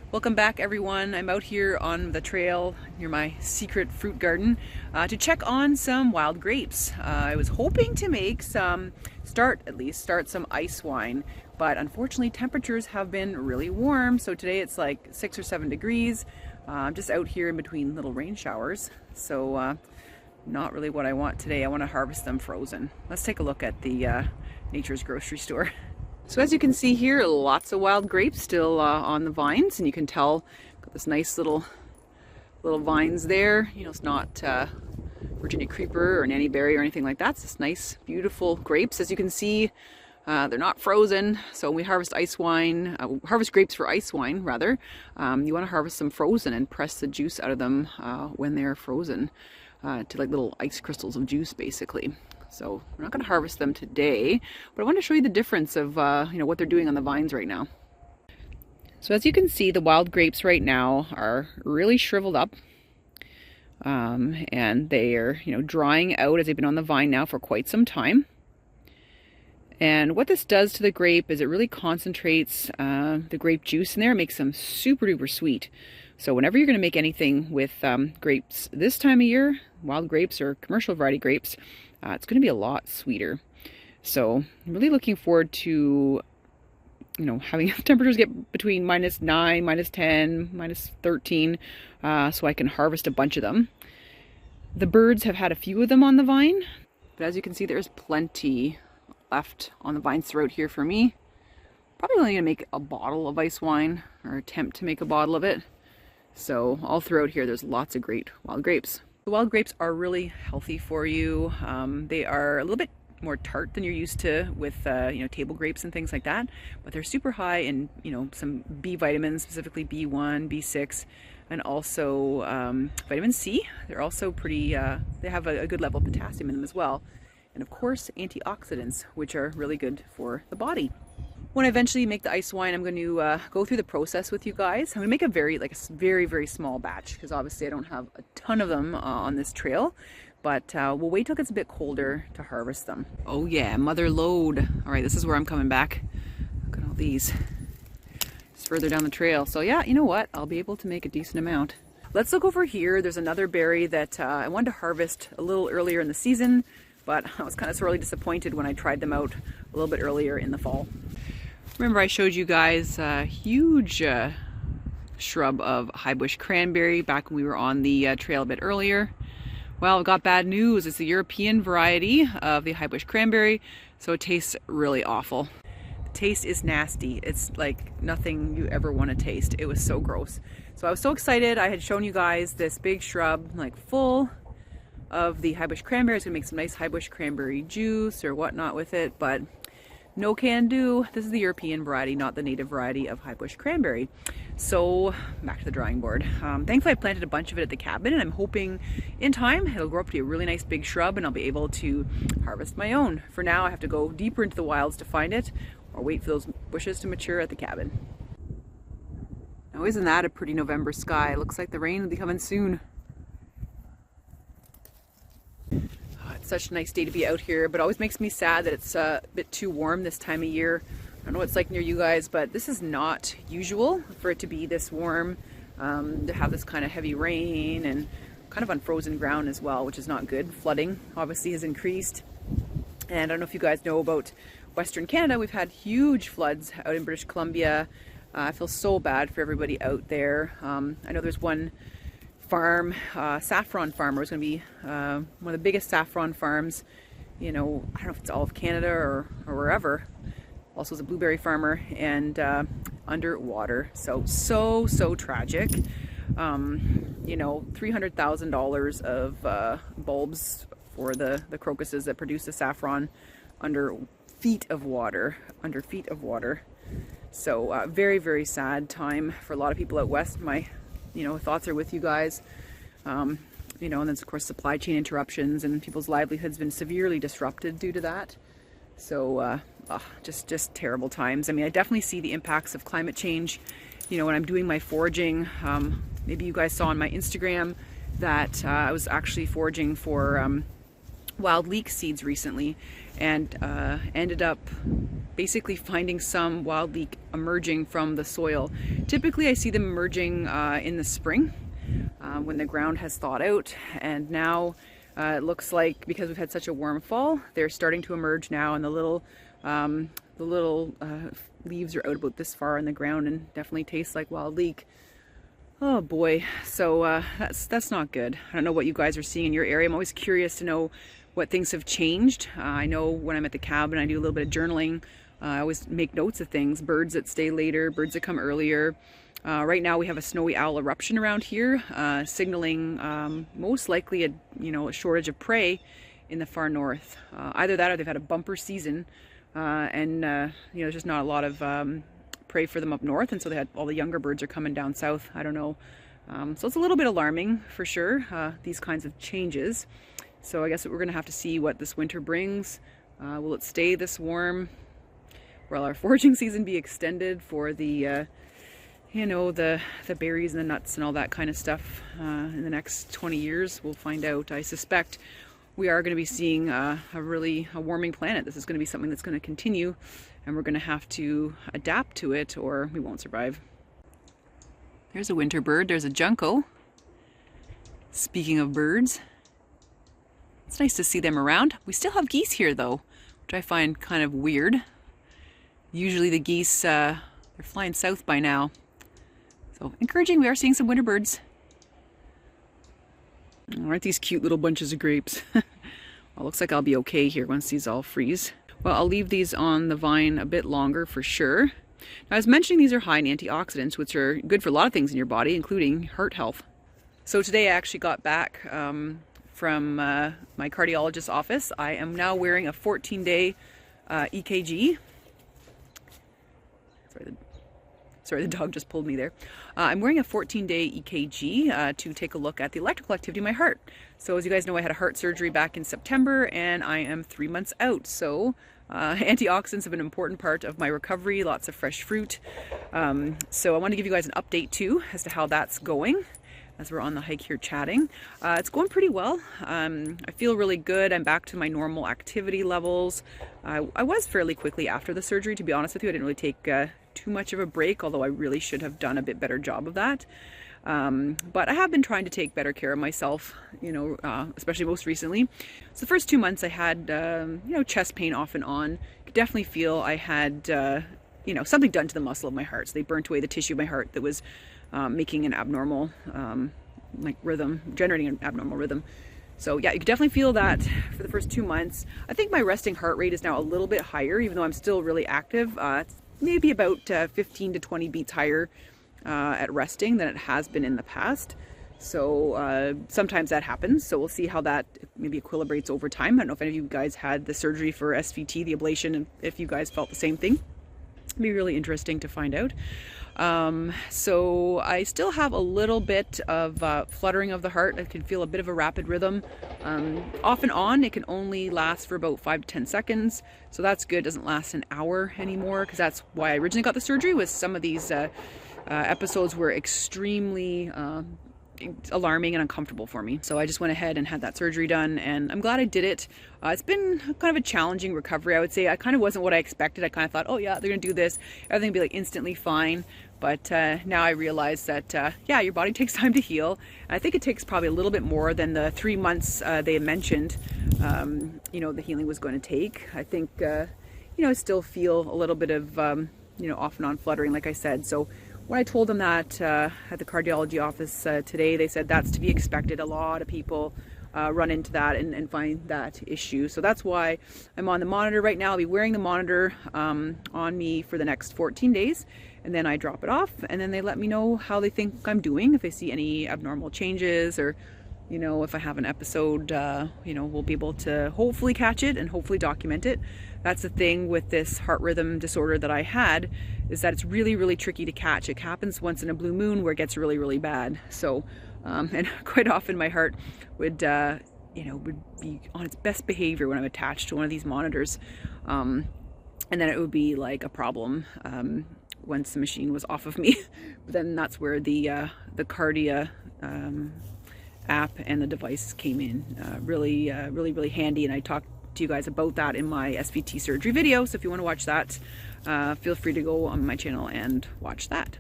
Welcome back, everyone. I'm out here on the trail near my secret fruit garden to check on some wild grapes. I was hoping to make start some ice wine, but unfortunately temperatures have been really warm. So today it's like 6 or 7 degrees. I'm just out here in between little rain showers. So not really what I want today. I want to harvest them frozen. Let's take a look at the Nature's Grocery Store. So as you can see here, lots of wild grapes still on the vines, and you can tell got this nice little vines there. You know, it's not Virginia creeper or nanny berry or anything like that. It's just nice, beautiful grapes. As you can see, they're not frozen. So when we harvest harvest grapes for ice wine rather, you want to harvest them frozen and press the juice out of them when they're frozen to like little ice crystals of juice, basically. So we're not going to harvest them today, but I want to show you the difference of what they're doing on the vines right now. So as you can see, the wild grapes right now are really shriveled up, and they are drying out as they've been on the vine now for quite some time. And what this does to the grape is it really concentrates the grape juice in there. It makes them super duper sweet. So whenever you're going to make anything with grapes this time of year, wild grapes or commercial variety grapes, it's going to be a lot sweeter. So I'm really looking forward to, having temperatures get between -9, -10, -13, so I can harvest a bunch of them. The birds have had a few of them on the vine, but as you can see, there's plenty left on the vines throughout here for me. Probably only going to make a bottle of ice wine, or attempt to make a bottle of it. So all throughout here, there's lots of great wild grapes. The wild grapes are really healthy for you. They are a little bit more tart than you're used to with table grapes and things like that, but they're super high in some B vitamins, specifically B1, B6, and also vitamin C. They're also pretty, they have a good level of potassium in them as well. And of course, antioxidants, which are really good for the body. When I eventually make the ice wine, I'm going to go through the process with you guys. I'm going to make a very small batch, because obviously I don't have a ton of them on this trail, but we'll wait till it gets a bit colder to harvest them. Oh yeah, mother lode. All right, this is where I'm coming back. Look at all these. It's further down the trail. So yeah, you know what? I'll be able to make a decent amount. Let's look over here. There's another berry that I wanted to harvest a little earlier in the season, but I was kind of sorely disappointed when I tried them out a little bit earlier in the fall. Remember I showed you guys a huge shrub of high bush cranberry back when we were on the trail a bit earlier. Well, I've got bad news. It's the European variety of the high bush cranberry, so it tastes really awful. The taste is nasty. It's like nothing you ever want to taste. It was so gross. So I was so excited. I had shown you guys this big shrub like full of the high bush cranberry. I was gonna make some nice high bush cranberry juice or whatnot with it, but no can do. This is the European variety, not the native variety of high bush cranberry. So back to the drawing board. Thankfully I planted a bunch of it at the cabin, and I'm hoping in time it'll grow up to be a really nice big shrub and I'll be able to harvest my own. For now I have to go deeper into the wilds to find it, or wait for those bushes to mature at the cabin. Now isn't that a pretty November sky? Looks like the rain will be coming soon. It's such a nice day to be out here, but it always makes me sad that it's a bit too warm this time of year. I don't know what it's like near you guys, but this is not usual for it to be this warm, to have this kind of heavy rain and kind of on frozen ground as well, which is not good. Flooding obviously has increased. And I don't know if you guys know about Western Canada. We've had huge floods out in British Columbia. I feel so bad for everybody out there. I know there's one farm, saffron farmer, is going to be one of the biggest saffron farms, I don't know if it's all of Canada or wherever. Also is a blueberry farmer, and underwater. So tragic. $300,000 of bulbs for the crocuses that produce the saffron under feet of water. So very sad time for a lot of people out west. My thoughts are with you guys. And then of course supply chain interruptions, and people's livelihoods been severely disrupted due to that. So just terrible times. I mean, I definitely see the impacts of climate change, when I'm doing my foraging. Maybe you guys saw on my Instagram that I was actually foraging for wild leek seeds recently, and ended up basically finding some wild leek emerging from the soil. Typically I see them emerging in the spring when the ground has thawed out, and now it looks like, because we've had such a warm fall, they're starting to emerge now, and the little leaves are out about this far in the ground and definitely taste like wild leek. Oh boy, so that's not good. I don't know what you guys are seeing in your area. I'm always curious to know what things have changed. I know when I'm at the cabin I do a little bit of journaling. I always make notes of things, birds that stay later, birds that come earlier. Right now we have a snowy owl eruption around here, signaling most likely a shortage of prey in the far north. Either that or they've had a bumper season, and there's just not a lot of prey for them up north, and so they had all the younger birds are coming down south. I don't know. So it's a little bit alarming for sure, these kinds of changes. So I guess we're going to have to see what this winter brings. Will it stay this warm? Will our foraging season be extended for the the berries and the nuts and all that kind of stuff in the next 20 years? We'll find out. I suspect we are going to be seeing a warming planet. This is going to be something that's going to continue, and we're going to have to adapt to it or we won't survive. There's a winter bird. There's a junco. Speaking of birds, it's nice to see them around. We still have geese here though, which I find kind of weird. Usually the geese, they're flying south by now. So encouraging, we are seeing some winter birds. Aren't these cute little bunches of grapes? Well, looks like I'll be okay here once these all freeze. Well, I'll leave these on the vine a bit longer for sure. Now, I was mentioning these are high in antioxidants, which are good for a lot of things in your body, including heart health. So today I actually got back from my cardiologist's office. I am now wearing a 14-day EKG. Sorry, the dog just pulled me there. I'm wearing a 14-day EKG to take a look at the electrical activity of my heart. So as you guys know, I had a heart surgery back in September and I am 3 months out. So antioxidants have been an important part of my recovery, lots of fresh fruit. So I want to give you guys an update too as to how that's going as we're on the hike here chatting. It's going pretty well. I feel really good. I'm back to my normal activity levels. I was fairly quickly after the surgery, to be honest with you. I didn't really take too much of a break, although I really should have done a bit better job of that. But I have been trying to take better care of myself, especially most recently. So the first 2 months I had, chest pain off and on. You could definitely feel I had, something done to the muscle of my heart. So they burnt away the tissue of my heart that was making an abnormal, rhythm, generating an abnormal rhythm. So yeah, you can definitely feel that for the first 2 months. I think my resting heart rate is now a little bit higher, even though I'm still really active. It's maybe about 15 to 20 beats higher at resting than it has been in the past. So sometimes that happens. So we'll see how that maybe equilibrates over time. I don't know if any of you guys had the surgery for SVT, the ablation, and if you guys felt the same thing. It'd be really interesting to find out. So I still have a little bit of fluttering of the heart. I can feel a bit of a rapid rhythm. Off and on, it can only last for about 5 to 10 seconds. So that's good. It doesn't last an hour anymore, because that's why I originally got the surgery. Was some of these episodes were extremely alarming and uncomfortable for me. So I just went ahead and had that surgery done, and I'm glad I did it. It's been kind of a challenging recovery, I would say. I kind of wasn't what I expected. I kind of thought, oh yeah, they're gonna do this, everything will be like instantly fine. But now I realize that, yeah, your body takes time to heal. And I think it takes probably a little bit more than the 3 months they mentioned, the healing was going to take. I think, I still feel a little bit of, off and on fluttering, like I said. So when I told them that at the cardiology office today, they said that's to be expected. A lot of people run into that and find that issue. So that's why I'm on the monitor right now. I'll be wearing the monitor on me for the next 14 days. And then I drop it off, and then they let me know how they think I'm doing, if they see any abnormal changes, or, if I have an episode, we'll be able to hopefully catch it and hopefully document it. That's the thing with this heart rhythm disorder that I had, is that it's really, really tricky to catch. It happens once in a blue moon where it gets really, really bad. So, and quite often my heart would, would be on its best behavior when I'm attached to one of these monitors. And then it would be like a problem once the machine was off of me. But then that's where the Cardia app and the device came in. Really handy. And I talked to you guys about that in my SVT surgery video. So if you want to watch that, feel free to go on my channel and watch that.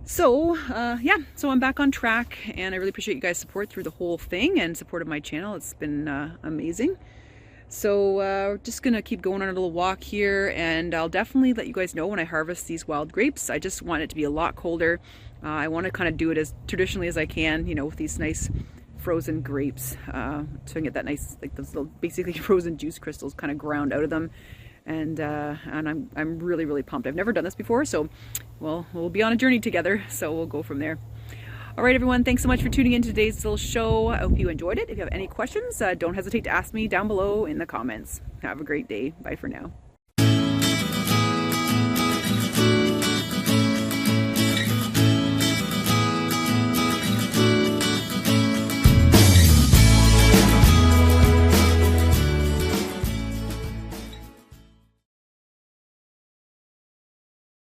So yeah, so I'm back on track, and I really appreciate you guys' support through the whole thing and support of my channel. It's been amazing. So we're just gonna keep going on a little walk here, and I'll definitely let you guys know when I harvest these wild grapes. I just want it to be a lot colder. I want to kind of do it as traditionally as I can, you know, with these nice frozen grapes, so I can get that nice, like those little basically frozen juice crystals kind of ground out of them. And I'm really pumped. I've never done this before, so we'll be on a journey together, so we'll go from there. All right, everyone, thanks so much for tuning in to today's little show. I hope you enjoyed it. If you have any questions, don't hesitate to ask me down below in the comments. Have a great day. Bye for now.